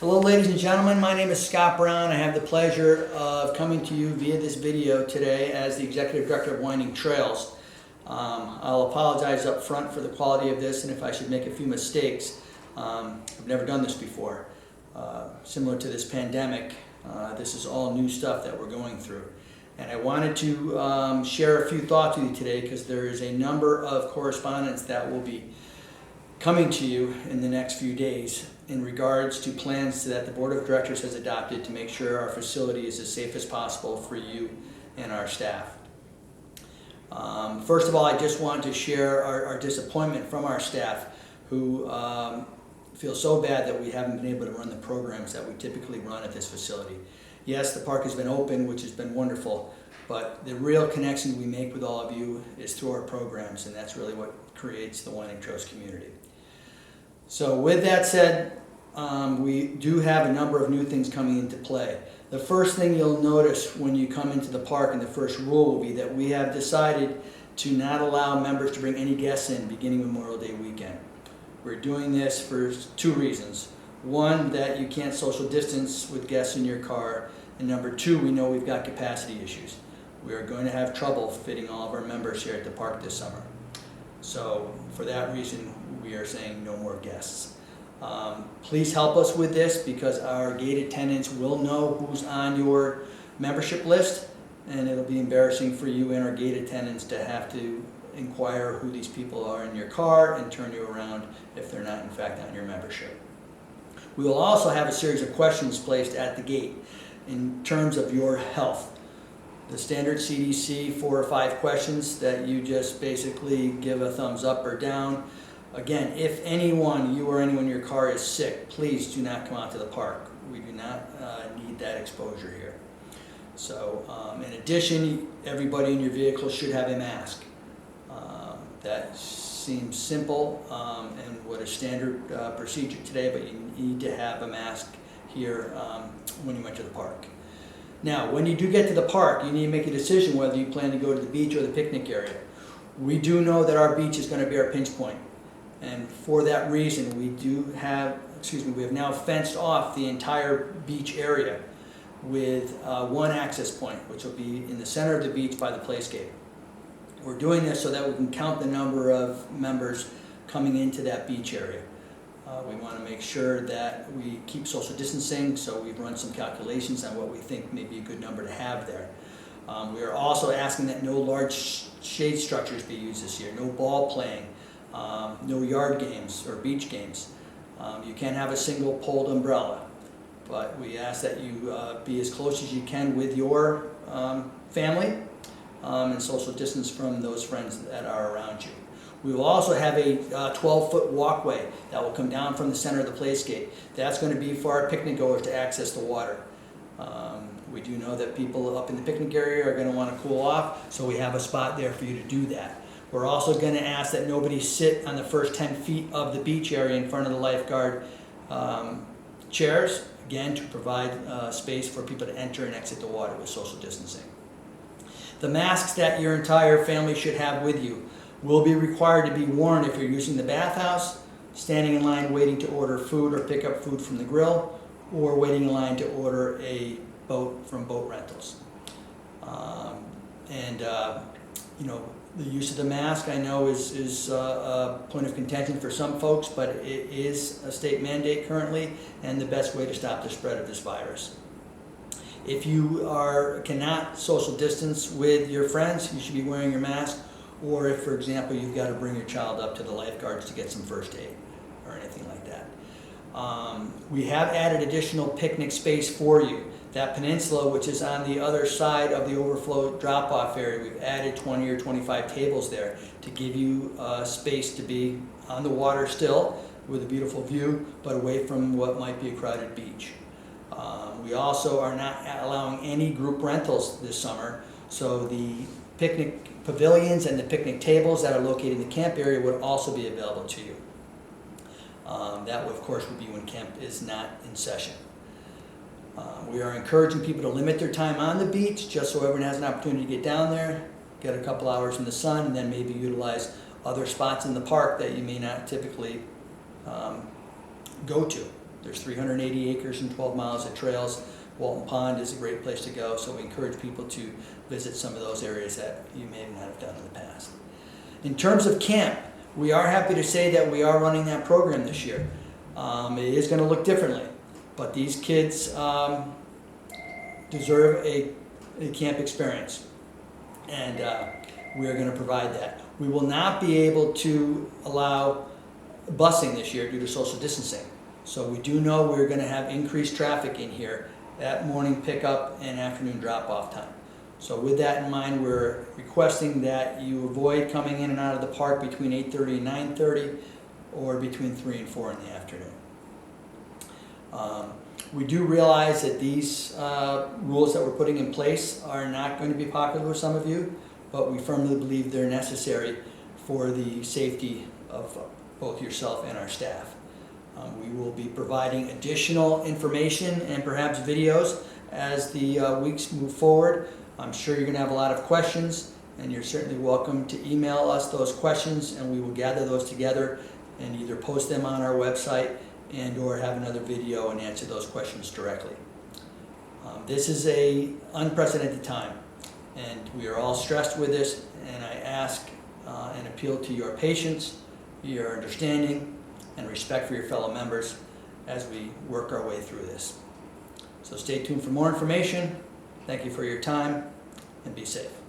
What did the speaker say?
Hello ladies and gentlemen, my name is Scott Brown. I have the pleasure of coming to you via this video today as the Executive Director of Winding Trails. I'll apologize up front for the quality of this and if I should make a few mistakes. I've never done this before. Similar to this pandemic, this is all new stuff that we're going through. And I wanted to share a few thoughts with you today because there is a number of correspondence that will be coming to you in the next few days in regards to plans that the Board of Directors has adopted to make sure our facility is as safe as possible for you and our staff. First of all, I just want to share our disappointment from our staff who feel so bad that we haven't been able to run the programs that we typically run at this facility. Yes, the park has been open, which has been wonderful, but the real connection we make with all of you is through our programs, and that's really what creates the Winding Trails community. So with that said, we do have a number of new things coming into play. The first thing you'll notice when you come into the park, and the first rule will be that we have decided to not allow members to bring any guests in beginning Memorial Day weekend. We're doing this for two reasons. One, that you can't social distance with guests in your car, and number two, we know we've got capacity issues. We are going to have trouble fitting all of our members here at the park this summer. So for that reason, we are saying no more guests. Please help us with this because our gate attendants will know who's on your membership list, and it'll be embarrassing for you and our gate attendants to have to inquire who these people are in your car and turn you around if they're not in fact on your membership. We will also have a series of questions placed at the gate in terms of your health. The standard CDC 4 or 5 questions that you just basically give a thumbs up or down. Again, if anyone, you or anyone in your car is sick, please do not come out to the park. We do not need that exposure here. So in addition, everybody in your vehicle should have a mask. That seems simple and what a standard procedure today, but you need to have a mask here when you enter the park. Now, when you do get to the park, you need to make a decision whether you plan to go to the beach or the picnic area. We do know that our beach is going to be our pinch point. And for that reason, we have now fenced off the entire beach area with one access point, which will be in the center of the beach by the playscape. We're doing this so that we can count the number of members coming into that beach area. We want to make sure that we keep social distancing, so we've run some calculations on what we think may be a good number to have there. We are also asking that no large shade structures be used this year, no ball playing, no yard games or beach games. You can have a single poled umbrella, but we ask that you be as close as you can with your family and social distance from those friends that are around you. We will also have a 12-foot walkway that will come down from the center of the playscape. That's going to be for our picnic goers to access the water. We do know that people up in the picnic area are going to want to cool off, so we have a spot there for you to do that. We're also going to ask that nobody sit on the first 10 feet of the beach area in front of the lifeguard chairs, again to provide space for people to enter and exit the water with social distancing. The masks that your entire family should have with you will be required to be worn if you're using the bathhouse, standing in line waiting to order food or pick up food from the grill, or waiting in line to order a boat from Boat Rentals. You know, the use of the mask I know is a point of contention for some folks, but it is a state mandate currently and the best way to stop the spread of this virus. If you cannot social distance with your friends, you should be wearing your mask. Or if, for example, you've got to bring your child up to the lifeguards to get some first aid or anything like that. We have added additional picnic space for you. That peninsula, which is on the other side of the overflow drop-off area, we've added 20 or 25 tables there to give you space to be on the water still with a beautiful view, but away from what might be a crowded beach. We also are not allowing any group rentals this summer, so the picnic pavilions and the picnic tables that are located in the camp area would also be available to you. That, of course, would be when camp is not in session. We are encouraging people to limit their time on the beach just so everyone has an opportunity to get down there, get a couple hours in the sun, and then maybe utilize other spots in the park that you may not typically go to. There's 380 acres and 12 miles of trails. Walton Pond is a great place to go, so we encourage people to visit some of those areas that you may not have done in the past. In terms of camp, we are happy to say that we are running that program this year. It is going to look differently, but these kids deserve a camp experience, and we are going to provide that. We will not be able to allow busing this year due to social distancing. So we do know we're going to have increased traffic in here at morning pickup and afternoon drop-off time. So with that in mind, we're requesting that you avoid coming in and out of the park between 8:30 and 9:30 or between 3 and 4 in the afternoon. We do realize that these rules that we're putting in place are not going to be popular with some of you, but we firmly believe they're necessary for the safety of both yourself and our staff. We will be providing additional information and perhaps videos as the weeks move forward. I'm sure you're going to have a lot of questions, and you're certainly welcome to email us those questions, and we will gather those together and either post them on our website and or have another video and answer those questions directly. This is an unprecedented time, and we are all stressed with this, and I ask and appeal to your patience, your understanding, and respect for your fellow members as we work our way through this. So stay tuned for more information. Thank you for your time, and be safe.